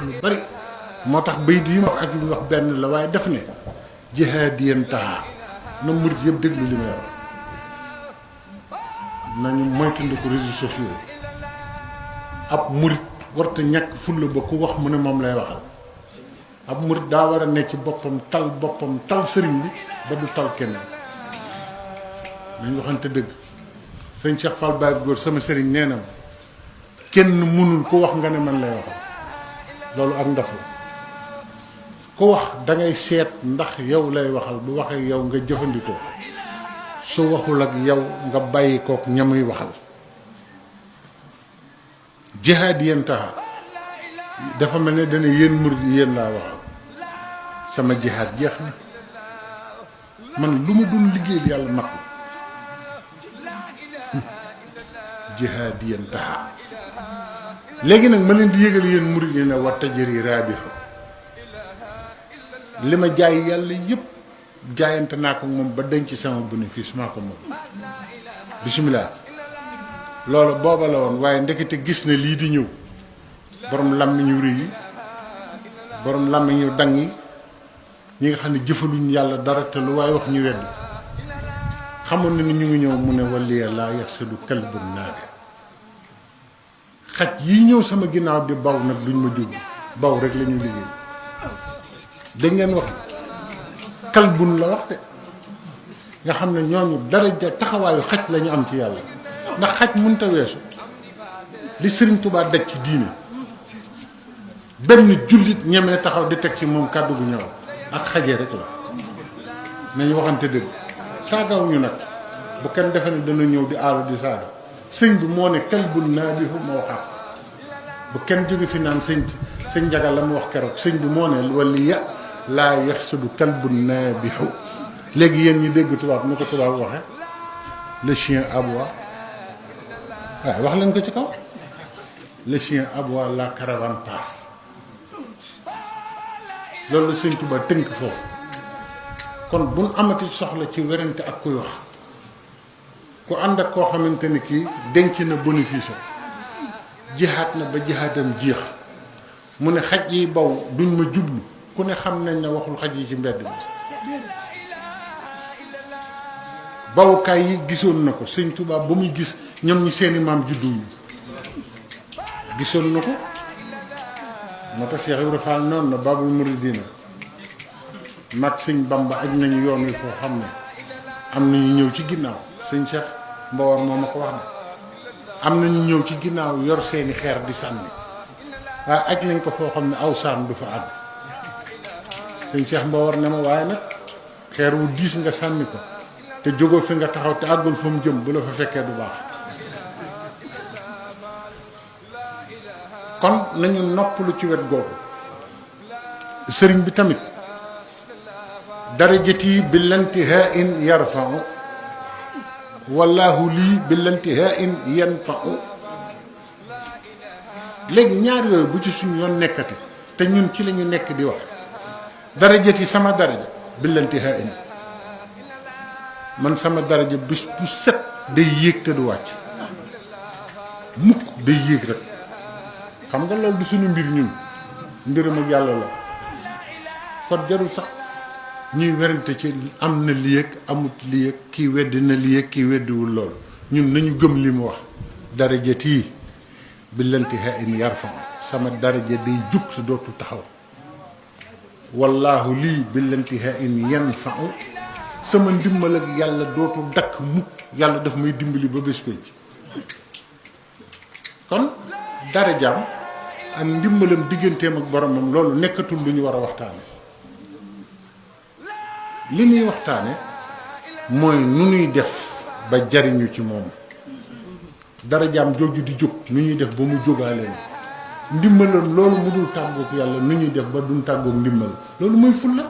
lu bari moo tax bayit yi ma wax ak yu wax benn la waaye def ne jihaadiyan taha na murit yëpp déglu li may wax nañu moytandiku réseaux sociaux ab murit warta ñàkk fulla ba ku wax mu ne moom lay waxal ab murit daa war a ne ci boppam tal sëriñ bi ba du tal keneen nañ waxante dëgg sëñ Cheikh Fall Baye Góor sama sëriñ nee na ma kenn mënul ku wax nga ne man lay waxal loolu ak ndox la ku wax dangay seet ndax yow lay waxal bu waxee yow nga jëfandikoo su waxul ak yow nga bàyyi kook ñamuy waxal jihaad yéen taxa dafa mel ne dana yéen murid yéen laa waxal sama jihaad jeex na man lu ma doon liggéeyal yàlla mat na jihaad yéen taxa léegi nag ma leen di yëgal yéen murid yi ne wa tajri raabihu li ma jaay yàlla yëpp jaayante naa ko moom ba denc sama bénéfice maa ko moom bisimilah loolu booba la woon waaye ndekete gis na lii di ñëw borom làmmiñu rëy yi borom làmmiñu dang yi ñi nga xam ne jëfaluñ yàlla dara te lu waaye wax ñu wedd xamoon na ni ñu ngi ñëw mu ne waliya laa yaxsadu kalbun naade xaj yi ñëw sama ginnaaw di baw nag duñ ma jub baw rek la ñu liggéey dégg ngeen wax kalbun la wax de nga xam ne ñooñu daraja taxawaayu xaj la ñu am ci yàlla ndax xaj mënta weesu li Sëriñ Tuubaa daj ci diine benn jullit ñemee taxaw di teg ci moom kàddu gu ñëw ak xajee rek la nañu waxante dëgg saagaw ñu nag bu kenn defe ne dana ñëw di aalu di saaga sëñ bi moo ne kalbun naabihu ma waxaat bu kenn jóge fi naan sëñ njagal la mu wax keroog sëñ bi moo ne waliya laa yaxsudu kalbun naabihu léegi yéen ñi dégg tubaab ni ko tubaab waxe le chien aboie waaye wax leen ko ci kaw le chien aboie la caravane passe loolu la sëñ Tuubaa tënk foofu kon buñ amati soxla ci werante ak kuy wax ku ànd ak koo xamante ni kii denc na bénéfice jihaat na ba jihaatam jeex mu ne xaj yi baw duñ ma jublu ku ne xam nañ ne waxul xaj yi ci mbedd mi bawukaay yi gisoon na ko sëñ Tuubaa ba muy gis ñoom ñi seeni maam judduñu gisoon na ko moo tax Cheikh Ibrahima Fall noonu na Babul Mouridina mag sëñ Bamba aj nañu yoon wi foo xam ne am nañu ñëw ci ginnaaw sëñ Cheikh Mbawar moo ma ko wax ne am nañu ñëw ci ginnaaw yor seeni xeer di sànni waaye aj nañ ko foo xam ne aw saan du fa àgg sëñ Cheikh Mbawar ne ma waaye nag xeer wu diis nga sànni ko te jógoo fi nga taxaw te àggul fa mu jëm bu la fa fekkee du baax kon nañu noppalu ci wet googu sëriñ bi tamit darajati bi lantihaa in yarfa'u wallahu lii bi lantihaa in yanfa'u léegi ñaar yooyu bu ci suñu yoon nekkati te ñun ci lañu nekk di wax darajati sama daraja bi lantihaa in man sama daraja bis bu set day yéeg te du wàcc mukk day yéeg rek xam nga loolu du suñu mbir ñun mbirum ak yàlla la kon jarul sax ñuy werante ci am na lii ak amut lii ak kii weddi na lii ak kii weddiwul loolu ñun nañu gëm li mu wax darajati bi lantihaa in yarfa sama daraja day jug te dootu taxaw wallaahu lii bi lantihaa in yanfa'u sama ndimbal ak yàlla dootu dakk mukk yàlla daf may dimbali ba bés penc kon darajaam ak ndimbalam digganteem ak boromam loolu nekkatul lu ñu war a waxtaane li ñuy waxtaane mooy nu ñuy def ba jariñu ci moom darajaam jooju di jóg nu ñuy def ba mu jógaaleen ndimbalam loolu mu dul tàggoog yàlla nu ñuy def ba duñ tàggoog ndimbal loolu mooy fulla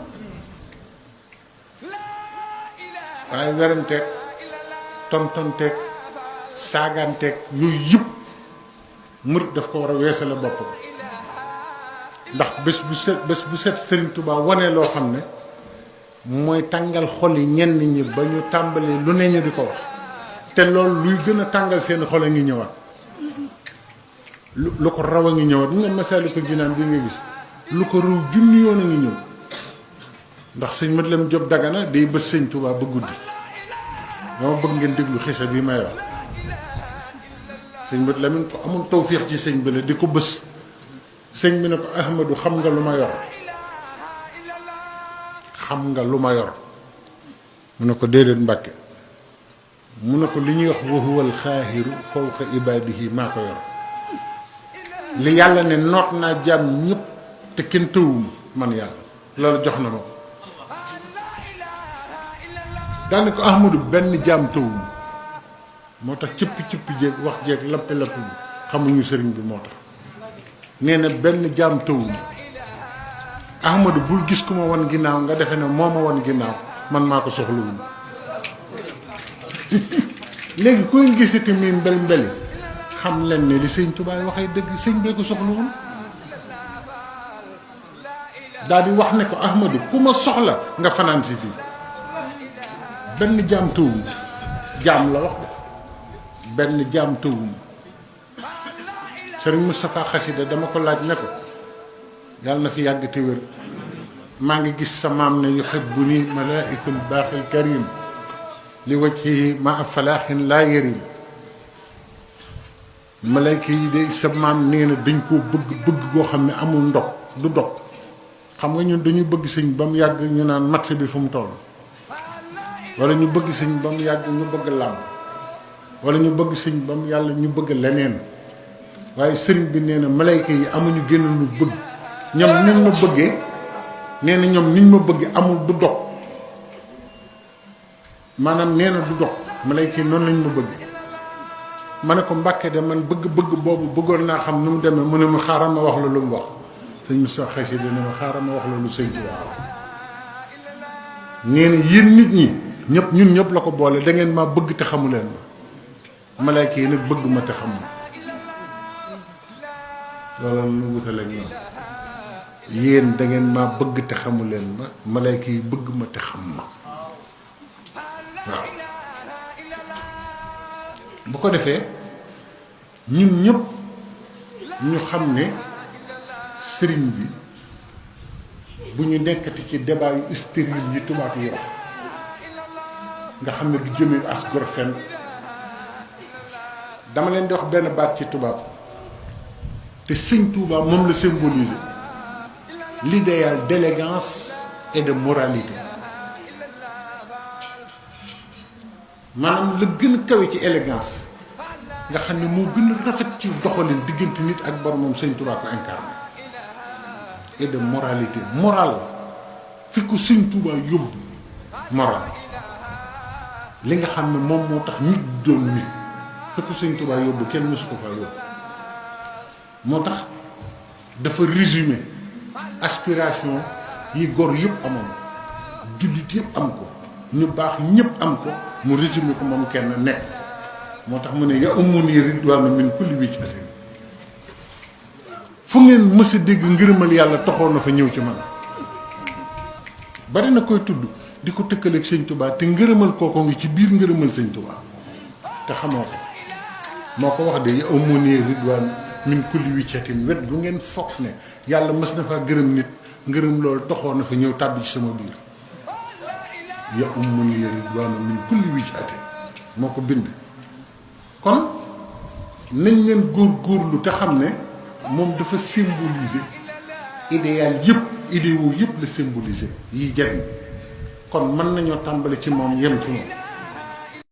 waaye weranteeg tontonteeg saaganteeg yooyu yëpp murit daf ko war a weesale boppam ndax bés bu set Sëriñ Tuubaa wane loo xam ne mooy tàngal xol yi ñenn ñi ba ñu tàmbalee lu ne ñu di ko wax te loolu luy gën a tàngal seen xol a ngi ñëwaat lu ko raw a ngi ñëw di nga Masaalikul Jinaan bi nga gis lu ko raw junni yoon a ngi ñëw ndax sëñ Mat Lamin Jóob Dagana day bës sëñ Tuubaa ba guddi dama bëgg ngeen déglu xisa bi may wax sëñ Mat Lamin ko amul tawfiix ci sëñ bi la di ko bës sëñ bi ne ko Ahmadu xam nga lu ma yor xam nga lu ma yor mu ne ko déedéet Mbàkke mu ne ko li ñuy wax wa huwal xaahiru fawqa ibaadihi maa ko yor li yàlla ne noot naa jaam ñëpp te kenn tëwum man yàlla loolu jox na ma ko daane ko Ahmadu benn jaam tëwum moo tax cëppi jéeg wax jeeg lappi bi xamuñu sëriñ bi moo tax nee na benn jaam tëwum Ahmadu bul gis ku ma wan ginnaaw nga defe ne moo ma wan ginnaaw man maa ko soxlawul léegi koy gisati mi mbeli xam leen ne li sëñ Tuubaa waxee dëgg sëñ bee ko soxlawul daal di wax ne ko Ahmadu ku ma soxla nga fanaan si fii benn jaam tëwum jaam la wax benn jaam tëwum sëriñ Moustapha Xasida dama ko laaj ne ko yàlla na fi yàgg te wér maa ngi gis sa maam ne yuhibbuni malaaikul baaxil karim li wajhihi ma falaaxin laa yarim malayka yi de sa maam nee na dañ koo bëgg goo xam ne amul ndog du dog xam nga ñun dañu bëgg sëñ ba mu yàgg ñu naan match bi fu mu toll wala ñu bëgg sëñ ba mu yàgg ñu bëgg làmb wala ñu bëgg sëñ ba mu yàlla ñu bëgg leneen waaye sëriñ bi nee na malayka yi amuñu génn lu bëgg ñoom niñ ma bëggee nee na ñoom niñ ma bëggee amul du dog maanaam nee na du dog malayka yi noonu lañ ma bëggee ma ne ko Mbàkke de man bëgg boobu bëggoon naa xam nu mu demee mu ne ma xaaral ma wax la lu mu wax sëñ Moussa Xasida ne ma xaaral ma wax la lu sëñ bi wax nee na yéen nit ñi ñëpp ñun ñëpp la ko boole da ngeen maa bëgg te xamu leen ma malayka yi nag bëgg ma te xam ma loolu nu wutale ak ñoom yéen da ngeen maa bëgg te xamu leen ma malayka yi bëgg ma te xam ma waaw bu ko defee ñun ñëpp ñu xam ne sëriñ bi bu ñu nekkati ci débat yu stérile yi tubaab yi wax nga xam ne du jëmee as gor fenn dama leen di wax benn baat ci tubaab te sëñ Touba moom la symboliser l'idéal d'élégance et de moralité maanaam la gën a kawe ci élégance nga xam ne moo gën a rafet ci doxalin diggante nit ak boromam sëñ Touba ko incarné et de moralité morale fi ko sëñ Touba yóbbu moral li nga xam ne moom moo tax nit doon nit fi ko sëñ Touba yóbbu kenn mësu ko fa yóbbu moo tax dafa résumé aspiration yi gor yëpp amoon jullit yëpp am ko ñu baax ñëpp am ko mu résumé ko moom kenn nekk moo tax mu ne ya umuni ridwaanu min kulli wijhatin fu ngeen mës a dégg ngërëmal yàlla toxoon na fa ñëw ci man bari na koy tudd di ko tëkkaleeg sëñ Touba te ngërëmal kookoo ngi ci biir ngërëmal sëñ Touba te xamoo ko moo ko wax de ya umuni ridwaanu min kulli wijhatin wet gu ngeen foog ne yàlla mës na faa gërëm nit ngërëm loolu toxoon na fa ñëw tàbbi ci sama biir ya umuni ridwaanu min kulli wijhatin moo ko bind kon nañ leen góorgóorlu te xam ne moom dafa symboliser idéal yëpp idéaux yëpp la symboliser yi jariñ kon mën nañoo tàmbali ci moom yem ci moom